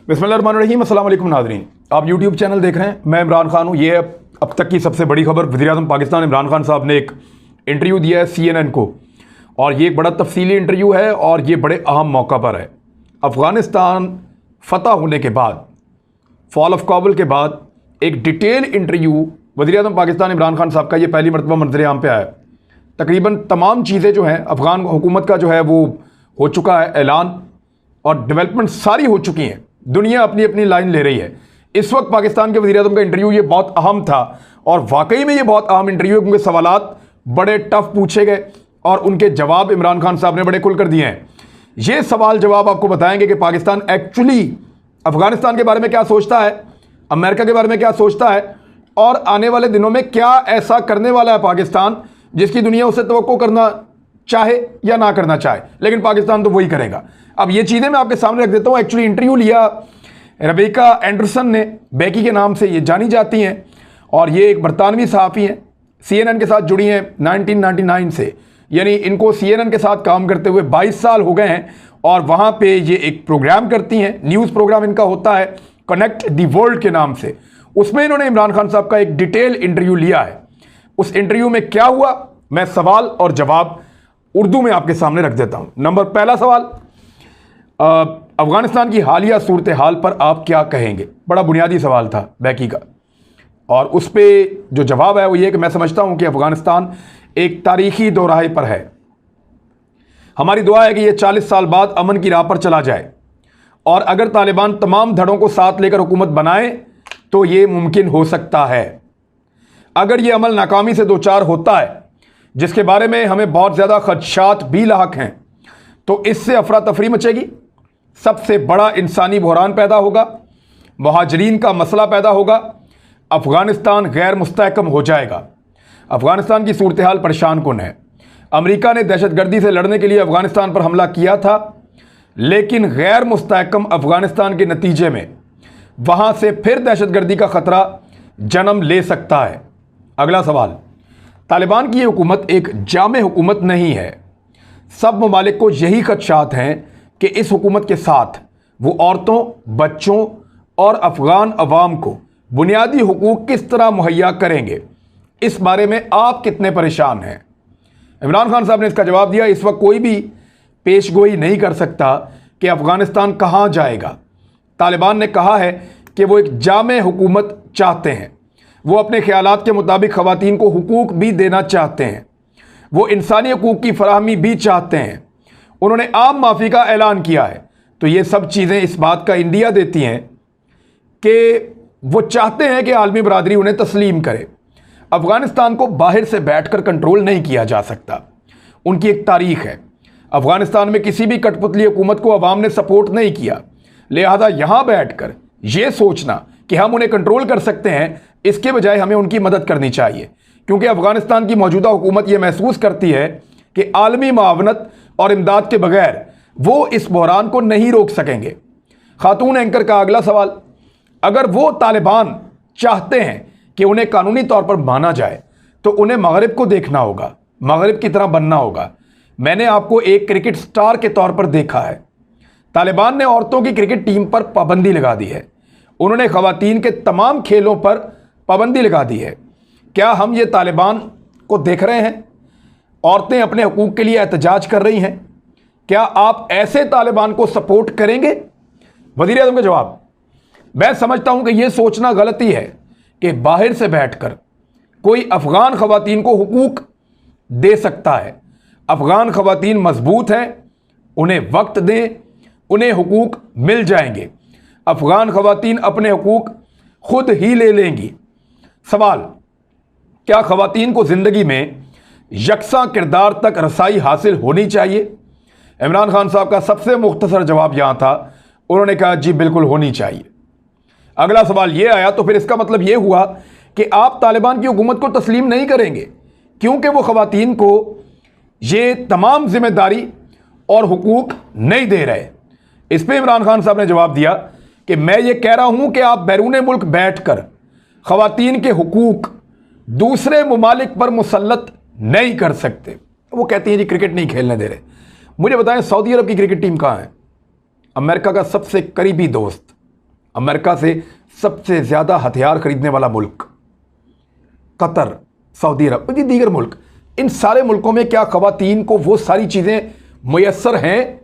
बिस्मिल्लाहिर्रहमानिर्रहीम। अस्सलाम वालेकुम नाज़रीन, आप यूट्यूब चैनल देख रहे हैं। मैं इमरान खान हूँ। ये अब तक की सबसे बड़ी खबर, वज़ीर-ए-आज़म पाकिस्तान इमरान खान साहब ने एक इंटरव्यू दिया है CNN को, और ये एक बड़ा तफसीली इंटरव्यू है और ये बड़े अहम मौका पर है। अफ़गानिस्तान फ़तह होने के बाद, फॉल ऑफ काबुल के बाद एक डिटेल इंटरव्यू वज़ीर-ए-आज़म पाकिस्तान इमरान खान साहब का ये पहली मरतबा मंज़र-ए-आम पे आया। तकरीबन तमाम चीज़ें जो हैं अफ़गान हुकूमत का जो है वो हो चुका है ऐलान, और डेवलपमेंट सारी हो चुकी हैं। दुनिया अपनी अपनी लाइन ले रही है। इस वक्त पाकिस्तान के वज़ीर-ए-आज़म का इंटरव्यू ये बहुत अहम था, और वाकई में ये बहुत अहम इंटरव्यू है, क्योंकि सवालात बड़े टफ पूछे गए और उनके जवाब इमरान खान साहब ने बड़े खुल कर दिए हैं। ये सवाल जवाब आपको बताएंगे कि पाकिस्तान एक्चुअली अफ़गानिस्तान के बारे में क्या सोचता है, अमेरिका के बारे में क्या सोचता है, और आने वाले दिनों में क्या ऐसा करने वाला है पाकिस्तान जिसकी दुनिया उसे तवक्को करना चाहे या ना करना चाहे, लेकिन पाकिस्तान तो वही करेगा। अब ये चीज़ें मैं आपके सामने रख देता हूँ। एक्चुअली इंटरव्यू लिया रेबेका एंडरसन ने, बेकी के नाम से ये जानी जाती हैं, और ये एक बरतानवी सहाफ़ी हैं, CNN के साथ जुड़ी हैं 1999 से, यानी इनको CNN के साथ काम करते हुए 22 साल हो गए हैं, और वहाँ पे ये एक प्रोग्राम करती हैं, न्यूज़ प्रोग्राम इनका होता है कनेक्ट द वर्ल्ड के नाम से। उसमें इन्होंने इमरान खान साहब का एक डिटेल इंटरव्यू लिया है। उस इंटरव्यू में क्या हुआ, मैं सवाल और जवाब उर्दू में आपके सामने रख देता हूँ। पहला सवाल, अफ़गानिस्तान की हालिया सूरत हाल पर आप क्या कहेंगे? बड़ा बुनियादी सवाल था बेकी का, और उस पर जो जवाब है वो ये कि मैं समझता हूँ कि अफ़गानिस्तान एक तारीखी दोराहे पर है। हमारी दुआ है कि ये 40 साल बाद अमन की राह पर चला जाए, और अगर तालिबान तमाम धड़ों को साथ लेकर हुकूमत बनाए तो ये मुमकिन हो सकता है। अगर ये अमल नाकामी से दो चार होता है, जिसके बारे में हमें बहुत ज़्यादा खदशात भी लाहक हैं, तो इससे अफरा तफरी मचेगी, सबसे बड़ा इंसानी बहरान पैदा होगा, मुहाजिरीन का मसला पैदा होगा, अफ़गानिस्तान गैर मुस्तहकम हो जाएगा। अफ़गानिस्तान की सूरत हाल परेशान कुन है। अमेरिका ने दहशतगर्दी से लड़ने के लिए अफ़गानिस्तान पर हमला किया था, लेकिन गैर मुस्तहकम अफ़गानिस्तान के नतीजे में वहाँ से फिर दहशतगर्दी का ख़तरा जन्म ले सकता है। अगला सवाल, तालिबान की ये हुकूमत एक जामे हुकूमत नहीं है। सब ममालिक को यही खदशात हैं कि इस हुकूमत के साथ वो औरतों, बच्चों और अफ़गान अवाम को बुनियादी हुकूक किस तरह मुहैया करेंगे। इस बारे में आप कितने परेशान हैं? इमरान खान साहब ने इसका जवाब दिया, इस वक्त कोई भी पेशगोई नहीं कर सकता कि अफ़गानिस्तान कहाँ जाएगा। तालिबान ने कहा है कि वो एक जामे हुकूमत चाहते हैं। वो अपने ख्यालात के मुताबिक ख़वातीन को हुकूक भी देना चाहते हैं, वो इंसानी हुकूक की फराहमी भी चाहते हैं। उन्होंने आम माफ़ी का ऐलान किया है। तो ये सब चीज़ें इस बात का इंडिया देती हैं कि वो चाहते हैं कि आलमी बरादरी उन्हें तस्लीम करे। अफ़गानिस्तान को बाहर से बैठकर कंट्रोल नहीं किया जा सकता। उनकी एक तारीख है। अफ़गानिस्तान में किसी भी कठपुतली हुकूमत को अवाम ने सपोर्ट नहीं किया, लिहाजा यहाँ बैठकर ये सोचना कि हम उन्हें कंट्रोल कर सकते हैं, इसके बजाय हमें उनकी मदद करनी चाहिए, क्योंकि अफ़गानिस्तान की मौजूदा हुकूमत ये महसूस करती है कि आलमी मावनत और इमदाद के बगैर वो इस बहरान को नहीं रोक सकेंगे। खातून एंकर का अगला सवाल, अगर वो तालिबान चाहते हैं कि उन्हें कानूनी तौर पर माना जाए, तो उन्हें मगरिब को देखना होगा, मगरिब की तरह बनना होगा। मैंने आपको एक क्रिकेट स्टार के तौर पर देखा है। तालिबान ने औरतों की क्रिकेट टीम पर पाबंदी लगा दी है। उन्होंने ख़वातीन के तमाम खेलों पर पाबंदी लगा दी है। क्या हम ये तालिबान को देख रहे हैं? औरतें अपने हकूक़ के लिए एहतजाज कर रही हैं। क्या आप ऐसे तालिबान को सपोर्ट करेंगे? वज़ीर-ए-आज़म का जवाब, मैं समझता हूं कि यह सोचना गलती है कि बाहर से बैठकर कोई अफ़गान ख़वातीन को हुकूक दे सकता है। अफ़गान ख़वातीन मजबूत हैं, उन्हें वक्त दें, उन्हें हुकूक मिल जाएंगे। अफ़गान ख़वातीन अपने हुकूक खुद ही ले लेंगी। सवाल, क्या ख़वातीन को ज़िंदगी में यकसा किरदार तक रसाई हासिल होनी चाहिए? इमरान खान साहब का सबसे मुख्तसर जवाब यहाँ था। उन्होंने कहा जी बिल्कुल होनी चाहिए। अगला सवाल ये आया, तो फिर इसका मतलब ये हुआ कि आप तालिबान की हुकूमत को तस्लीम नहीं करेंगे, क्योंकि वो ख़वातीन को ये तमाम जिम्मेदारी और हुकूक नहीं दे रहे। इस पर इमरान खान साहब ने जवाब दिया कि मैं ये कह रहा हूँ कि आप बैरून मुल्क बैठकर ख़वातीन के हुकूक दूसरे ममालिक पर मुसल्लत नहीं कर सकते। वो कहती हैं जी क्रिकेट नहीं खेलने दे रहे। मुझे बताएं, सऊदी अरब की क्रिकेट टीम कहाँ है? अमेरिका का सबसे करीबी दोस्त अमेरिका से सबसे ज़्यादा हथियार खरीदने वाला मुल्क, कतर, सऊदी अरब, दीगर मुल्क, इन सारे मुल्कों में क्या ख़वातीन को वो सारी चीज़ें मुयस्सर हैं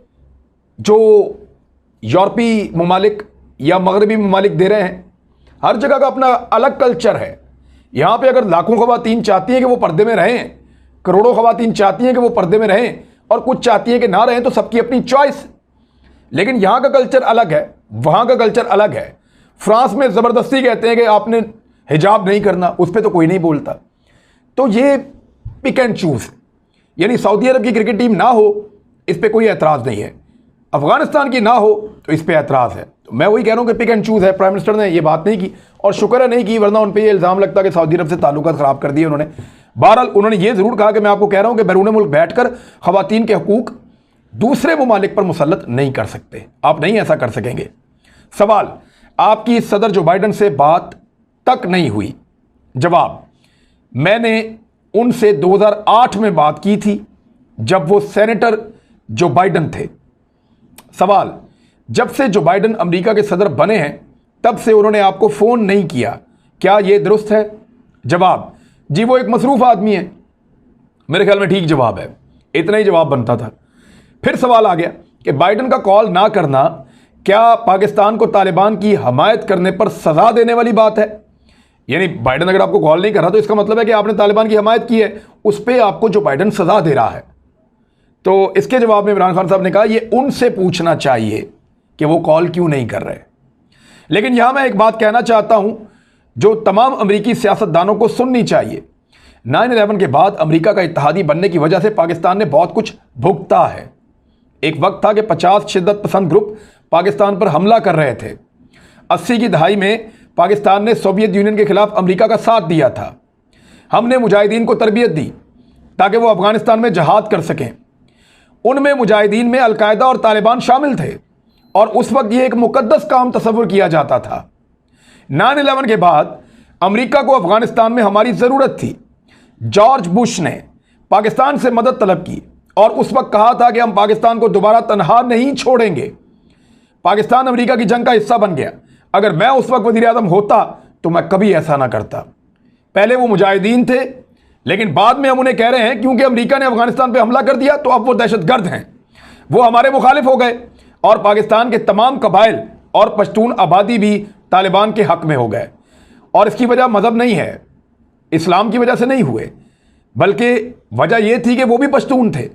जो यूरोपीय ममालिक या मगरबी ममालिक दे रहे हैं? हर जगह का अपना अलग कल्चर है। यहाँ पे अगर लाखों ख़वातीन चाहती हैं कि वो पर्दे में रहें, करोड़ों ख़वातीन चाहती हैं कि वो पर्दे में रहें, और कुछ चाहती हैं कि ना रहें, तो सबकी अपनी चॉइस। लेकिन यहाँ का कल्चर अलग है, वहाँ का कल्चर अलग है। फ्रांस में ज़बरदस्ती कहते हैं कि आपने हिजाब नहीं करना, उस पर तो कोई नहीं बोलता। तो ये पिक एंड चूज़, यानी सऊदी अरब की क्रिकेट टीम ना हो इस पर कोई एतराज़ नहीं है, अफगानिस्तान की ना हो तो इस पर एतराज़ है। तो मैं वही कह रहा हूँ कि पिक एंड चूज़ है। प्राइम मिनिस्टर ने ये बात नहीं की, और शुक्र है नहीं की, वरना उन पर ये इल्ज़ाम लगता कि सऊदी अरब से ताल्लुकात ख़राब कर दिए उन्होंने। बहरहाल उन्होंने ये ज़रूर कहा कि मैं आपको कह रहा हूँ कि बैरून मुल्क बैठकर ख़वातीन के हकूक़ दूसरे ममालिक पर मुसल्लत नहीं कर सकते, आप नहीं ऐसा कर सकेंगे। सवाल, आपकी सदर जो बाइडन से बात तक नहीं हुई? जवाब, मैंने उनसे 2008 में बात की थी जब वो सेनेटर जो बाइडन थे। सवाल, जब से जो बाइडन अमेरिका के सदर बने हैं तब से उन्होंने आपको फ़ोन नहीं किया, क्या ये दुरुस्त है? जवाब, जी वो एक मसरूफ़ आदमी है। मेरे ख्याल में ठीक जवाब है, इतना ही जवाब बनता था। फिर सवाल आ गया कि बाइडन का कॉल ना करना क्या पाकिस्तान को तालिबान की हमायत करने पर सज़ा देने वाली बात है? यानी बाइडन अगर आपको कॉल नहीं कर रहा तो इसका मतलब है कि आपने तालिबान की हमायत की है, उस पर आपको जो बाइडन सज़ा दे रहा है। तो इसके जवाब में इमरान खान साहब ने कहा ये उनसे पूछना चाहिए कि वो कॉल क्यों नहीं कर रहे। लेकिन यहां मैं एक बात कहना चाहता हूं जो तमाम अमरीकी सियासतदानों को सुननी चाहिए। 9/11 के बाद अमरीका का इत्तेहादी बनने की वजह से पाकिस्तान ने बहुत कुछ भुगता है। एक वक्त था कि 50 शिद्दत पसंद ग्रुप पाकिस्तान पर हमला कर रहे थे। 80 की दहाई में पाकिस्तान ने सोवियत यूनियन के खिलाफ अमेरिका का साथ दिया था। हमने मुजाहिदीन को तरबियत दी ताकि वो अफगानिस्तान में जहाद कर सकें। उनमें मुजाहिदीन में अलकायदा और तालिबान शामिल थे, और उस वक्त ये एक मुकद्दस काम तस्वुर किया जाता था। 9/11 के बाद अमेरिका को अफगानिस्तान में हमारी ज़रूरत थी। जॉर्ज बुश ने पाकिस्तान से मदद तलब की और उस वक्त कहा था कि हम पाकिस्तान को दोबारा तनहा नहीं छोड़ेंगे। पाकिस्तान अमेरिका की जंग का हिस्सा बन गया। अगर मैं उस वक्त वज़ीर आज़म होता तो मैं कभी ऐसा ना करता। पहले वो मुजाहिदीन थे, लेकिन बाद में हम उन्हें कह रहे हैं क्योंकि अमेरिका ने अफगानिस्तान पे हमला कर दिया तो अब वो दहशतगर्द हैं, वो हमारे मुखालिफ हो गए, और पाकिस्तान के तमाम कबाइल और पश्तून आबादी भी तालिबान के हक में हो गए। और इसकी वजह मज़हब नहीं है, इस्लाम की वजह से नहीं हुए, बल्कि वजह यह थी कि वो भी पश्तून थे।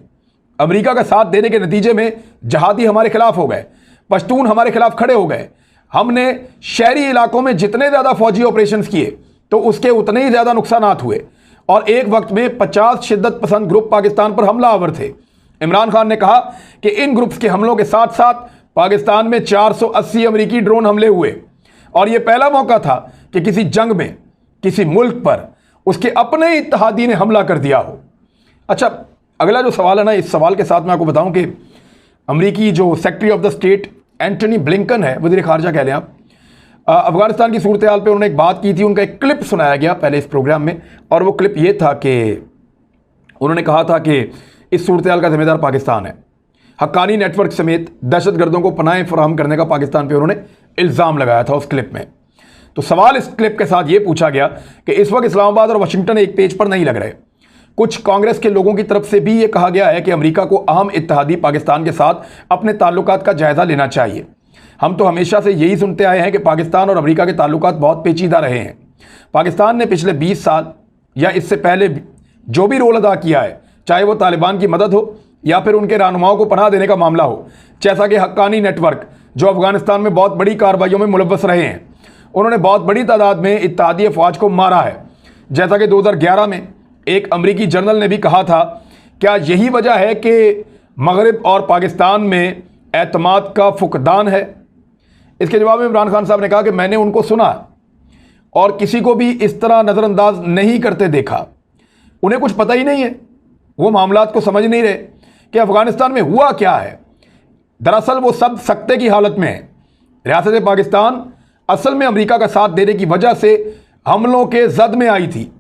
अमेरिका का साथ देने के नतीजे में जहादी हमारे खिलाफ हो गए, पश्तून हमारे खिलाफ खड़े हो गए। हमने शहरी इलाकों में जितने ज़्यादा फौजी ऑपरेशंस किए तो उसके उतने ही ज़्यादा नुकसानात हुए, और एक वक्त में 50 शिद्दत पसंद ग्रुप पाकिस्तान पर हमलावर थे। इमरान खान ने कहा कि इन ग्रुप्स के हमलों के साथ साथ पाकिस्तान में 480 अमेरिकी ड्रोन हमले हुए, और यह पहला मौका था कि किसी जंग में किसी मुल्क पर उसके अपने इत्तेहादी ने हमला कर दिया हो। अच्छा, अगला जो सवाल है ना, इस सवाल के साथ मैं आपको बताऊं कि अमेरिकी जो secretary of the state Antony Blinken है, वज़ीर ख़ारजा कह लें आप, अफगानिस्तान की सूरत हाल पर उन्होंने एक बात की थी। उनका एक क्लिप सुनाया गया पहले इस प्रोग्राम में, और वो क्लिप ये था कि उन्होंने कहा था कि इस सूरत हाल का जिम्मेदार पाकिस्तान है। हक्कानी नेटवर्क समेत दहशतगर्दों को पनाहें फराहम करने का पाकिस्तान पर उन्होंने इल्ज़ाम लगाया था उस क्लिप में। तो सवाल इस क्लिप के साथ ये पूछा गया कि इस वक्त इस्लामाबाद और वाशिंगटन एक पेज पर नहीं लग रहे। कुछ कांग्रेस के लोगों की तरफ से भी ये कहा गया है कि अमेरिका को अहम इत्तेहादी पाकिस्तान के साथ अपने ताल्लुकात का जायज़ा लेना चाहिए। हम तो हमेशा से यही सुनते आए हैं कि पाकिस्तान और अमेरिका के ताल्लुकात बहुत पेचीदा रहे हैं। पाकिस्तान ने पिछले 20 साल या इससे पहले जो भी रोल अदा किया है, चाहे वो तालिबान की मदद हो या फिर उनके रहनुमाओं को पनाह देने का मामला हो, जैसा कि हक्कानी नेटवर्क जो अफगानिस्तान में बहुत बड़ी कार्रवाइयों में मुलव्वस रहे हैं, उन्होंने बहुत बड़ी तादाद में इत्तेहादी अफवाज को मारा है। जैसा कि 2011 में एक अमरीकी जर्नल ने भी कहा था, क्या यही वजह है कि मगरिब और पाकिस्तान में एतमाद का फुकदान है? इसके जवाब में इमरान खान साहब ने कहा कि मैंने उनको सुना और किसी को भी इस तरह नज़रअंदाज नहीं करते देखा। उन्हें कुछ पता ही नहीं है, वो मामलात को समझ नहीं रहे कि अफगानिस्तान में हुआ क्या है। दरअसल वो सब सख्ते की हालत में है। रियासत पाकिस्तान असल में अमेरिका का साथ देने की वजह से हमलों के जद में आई थी।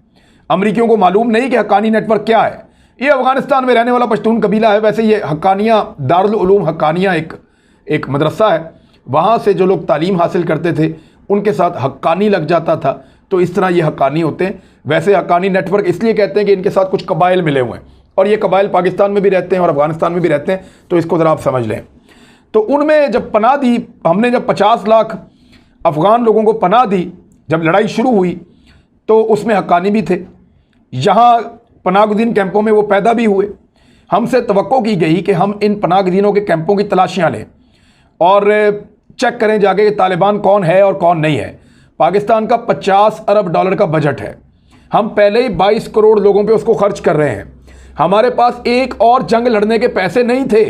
अमरीकियों को मालूम नहीं कि हक्कानी नेटवर्क क्या है। ये अफगानिस्तान में रहने वाला पश्तून कबीला है। वैसे ये हक्कानिया, दारुल उलूम हक्कानिया एक मदरसा है, वहाँ से जो लोग तालीम हासिल करते थे उनके साथ हक्कानी लग जाता था। तो इस तरह ये हक्कानी होते हैं। वैसे हक्कानी नेटवर्क इसलिए कहते हैं कि इनके साथ कुछ कबाइल मिले हुए हैं, और ये कबाइल पाकिस्तान में भी रहते हैं और अफगानिस्तान में भी रहते हैं। तो इसको ज़रा आप समझ लें। तो उनमें जब पनाह दी, हमने जब 50 लाख अफ़गान लोगों को पनाह दी, जब लड़ाई शुरू हुई तो उसमें हक्कानी भी थे। यहाँ पनाहगज़ीन कैंपों में वो पैदा भी हुए। हमसे तवक्को की गई कि हम इन पनाहगज़ीनों के कैंपों की तलाशियाँ लें और चेक करें जाके कि तालिबान कौन है और कौन नहीं है। पाकिस्तान का 50 अरब डॉलर का बजट है। हम पहले ही 22 करोड़ लोगों पे उसको खर्च कर रहे हैं। हमारे पास एक और जंग लड़ने के पैसे नहीं थे।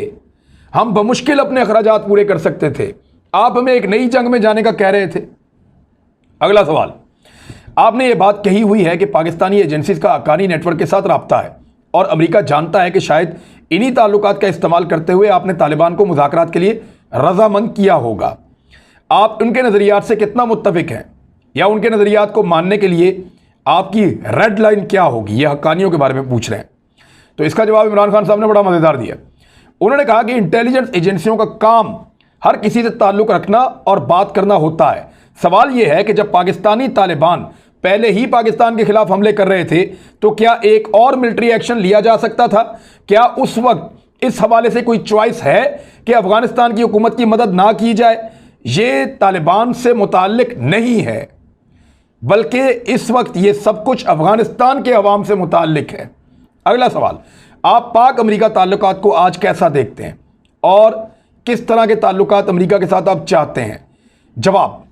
हम बमुश्किल अपने अखराजात पूरे कर सकते थे। आप हमें एक नई जंग में जाने का कह रहे थे। अगला सवाल, आपने ये बात कही हुई है कि पाकिस्तानी एजेंसीज का हक्कानी नेटवर्क के साथ रब्ता है और अमेरिका जानता है कि शायद इन्हीं ताल्लुकात का इस्तेमाल करते हुए आपने तालिबान को मुज़ाकरात के लिए रजामंद किया होगा। आप उनके नज़रियात से कितना मुत्तफिक हैं, या उनके नज़रियात को मानने के लिए आपकी रेड लाइन क्या होगी? ये हक्कानियों के बारे में पूछ रहे हैं। तो इसका जवाब इमरान खान साहब ने बड़ा मज़ेदार दिया। उन्होंने कहा कि इंटेलिजेंस एजेंसियों का काम हर किसी से ताल्लुक़ रखना और बात करना होता है। सवाल यह है कि जब पाकिस्तानी तालिबान पहले ही पाकिस्तान के खिलाफ हमले कर रहे थे तो क्या एक और मिलिट्री एक्शन लिया जा सकता था? क्या उस वक्त इस हवाले से कोई चॉइस है कि अफगानिस्तान की हुकूमत की मदद ना की जाए? ये तालिबान से मुताल्लिक नहीं है, बल्कि इस वक्त ये सब कुछ अफगानिस्तान के अवाम से मुताल्लिक है। अगला सवाल, आप पाक अमेरिका ताल्लुकात को आज कैसा देखते हैं और किस तरह के ताल्लुकात अमेरिका के साथ आप चाहते हैं? जवाब,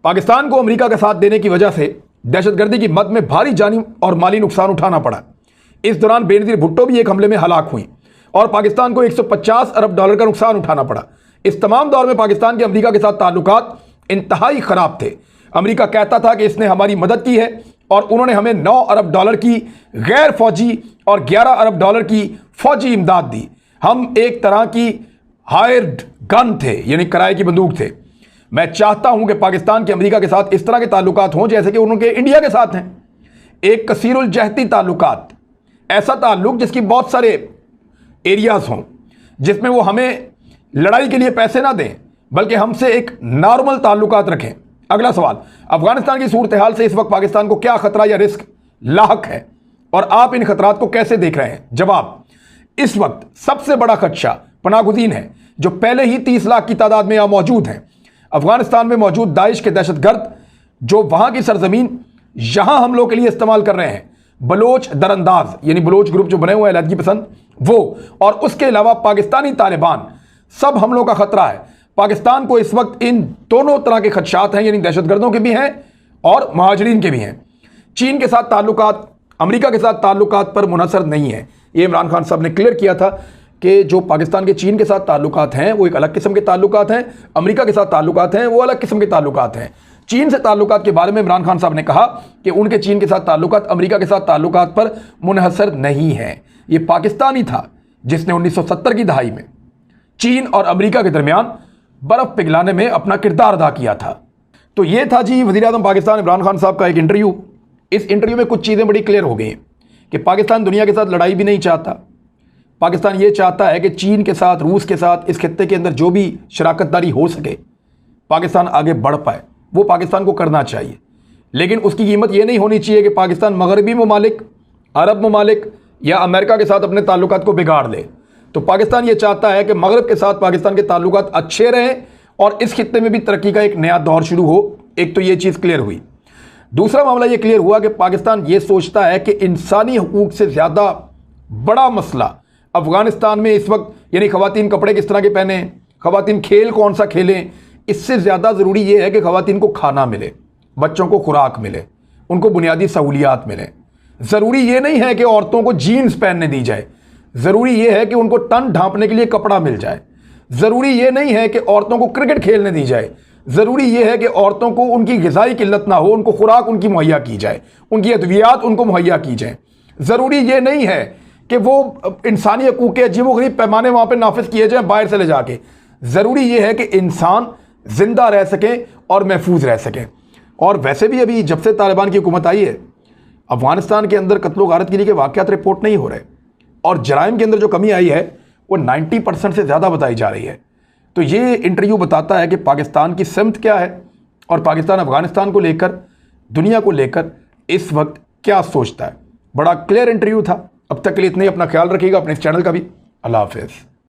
पाकिस्तान को अमेरिका का साथ देने की वजह से दहशतगर्दी की मद में भारी जानी और माली नुकसान उठाना पड़ा। इस दौरान बेनज़ीर भुट्टो भी एक हमले में हलाक हुई और पाकिस्तान को 150 अरब डॉलर का नुकसान उठाना पड़ा। इस तमाम दौर में पाकिस्तान के अमेरिका के साथ ताल्लुकात इंतहाई ख़राब थे। अमेरिका कहता था कि इसने हमारी मदद की है और उन्होंने हमें 9 अरब डॉलर की गैर फौजी और 11 अरब डॉलर की फौजी इमदाद दी। हम एक तरह की हायर्ड गन थे, यानी किराए की बंदूक थे। मैं चाहता हूं कि पाकिस्तान के अमेरिका के साथ इस तरह के ताल्लुकात हों जैसे कि उनके इंडिया के साथ हैं। एक कसीरुल जहती ताल्लुकात, ऐसा ताल्लुक जिसकी बहुत सारे एरियाज हों, जिसमें वो हमें लड़ाई के लिए पैसे ना दें बल्कि हमसे एक नॉर्मल ताल्लुकात रखें। अगला सवाल, अफगानिस्तान की सूरत हाल से इस वक्त पाकिस्तान को क्या खतरा या रिस्क लाहक है और आप इन खतरात को कैसे देख रहे हैं? जवाब, इस वक्त सबसे बड़ा खदशा पनाहगज़ीन है जो पहले ही 30 लाख की तादाद में यहाँ मौजूद हैं। अफगानिस्तान में मौजूद दाइश के दहशतगर्द जो वहाँ की सरजमीन यहाँ हमलों के लिए इस्तेमाल कर रहे हैं, बलोच दरअंदाज यानी बलोच ग्रुप जो बने हुए हैं अलहदगी पसंद, वो और उसके अलावा पाकिस्तानी तालिबान, सब हमलों का खतरा है। पाकिस्तान को इस वक्त इन दोनों तरह के खदशात हैं, यानी दहशतगर्दों के भी हैं और महाजरीन के भी हैं। चीन के साथ ताल्लुकात अमेरिका के साथ ताल्लुकात पर मुनहसर नहीं है। ये इमरान खान साहब ने क्लियर किया था कि जो पाकिस्तान के चीन के साथ ताल्लुकात हैं वो एक अलग किस्म के ताल्लुकात हैं, अमेरिका के साथ ताल्लुकात हैं वो अलग किस्म के ताल्लुकात हैं। चीन से ताल्लुकात के बारे में इमरान खान साहब ने कहा कि उनके चीन के साथ ताल्लुकात अमेरिका के साथ ताल्लुकात पर मुनहसर नहीं है। ये पाकिस्तान ही था जिसने 1970 की दहाई में चीन और अमेरिका के दरमियान बर्फ पिघलाने में अपना किरदार अदा किया था। तो ये था जी वज़ीर-ए-आज़म पाकिस्तान इमरान खान साहब का एक इंटरव्यू। इस इंटरव्यू में कुछ चीज़ें बड़ी क्लियर हो गई हैं कि पाकिस्तान दुनिया के साथ लड़ाई भी नहीं चाहता। पाकिस्तान ये चाहता है कि चीन के साथ, रूस के साथ, इस खित्ते के अंदर जो भी शराकतदारी हो सके पाकिस्तान आगे बढ़ पाए, वो पाकिस्तान को करना चाहिए। लेकिन उसकी कीमत ये नहीं होनी चाहिए कि पाकिस्तान मगरबी ममालिक, अरब ममालिक या अमेरिका के साथ अपने ताल्लुकात को बिगाड़ ले। तो पाकिस्तान ये चाहता है कि मगरब के साथ पाकिस्तान के ताल्लुकात अच्छे रहें और इस खित्ते में भी तरक्की का एक नया दौर शुरू हो। एक तो ये चीज़ क्लियर हुई। दूसरा मामला ये क्लियर हुआ कि पाकिस्तान ये सोचता है कि इंसानी हकूक़ से ज़्यादा बड़ा मसला अफ़गानिस्तान में इस वक्त, यानी ख़वातीन कपड़े किस तरह के पहने, ख़वातीन खेल कौन सा खेलें, इससे ज़्यादा ज़रूरी ये है कि ख़वातीन को खाना मिले, बच्चों को खुराक मिले, उनको बुनियादी सहूलियात मिले। ज़रूरी ये नहीं है कि औरतों को जीन्स पहनने दी जाए, ज़रूरी ये है कि उनको तन ढांपने के लिए कपड़ा मिल जाए। ज़रूरी ये नहीं है कि औरतों को क्रिकेट खेलने दी जाए, ज़रूरी ये है कि औरतों को उनकी ग़िज़ाई किल्लत ना हो, उनको खुराक उनकी मुहैया की जाए, उनकी अद्वियात उनको मुहैया की जाए। ज़रूरी ये नहीं है कि वो इंसानी हकूक़ के अजीब-ओ-गरीब पैमाने वहाँ पर नाफिज किए जाएँ बाहर से ले जाके। ज़रूरी ये है कि इंसान ज़िंदा रह सकें और महफूज रह सकें। और वैसे भी अभी जब से तालिबान की हुकूमत आई है, अफ़गानिस्तान के अंदर कत्ल गारतगिरी के वाक़यात रिपोर्ट नहीं हो रहे और जराइम के अंदर जो कमी आई है वो 90% से ज़्यादा बताई जा रही है। तो ये इंटरव्यू बताता है कि पाकिस्तान की सिमत क्या है और पाकिस्तान अफगानिस्तान को लेकर, दुनिया को लेकर इस वक्त क्या सोचता है। बड़ा क्लियर इंटरव्यू था। अब तक के लिए इतना ही। अपना ख्याल रखिएगा, अपने इस चैनल का भी। अल्लाह हाफिज़।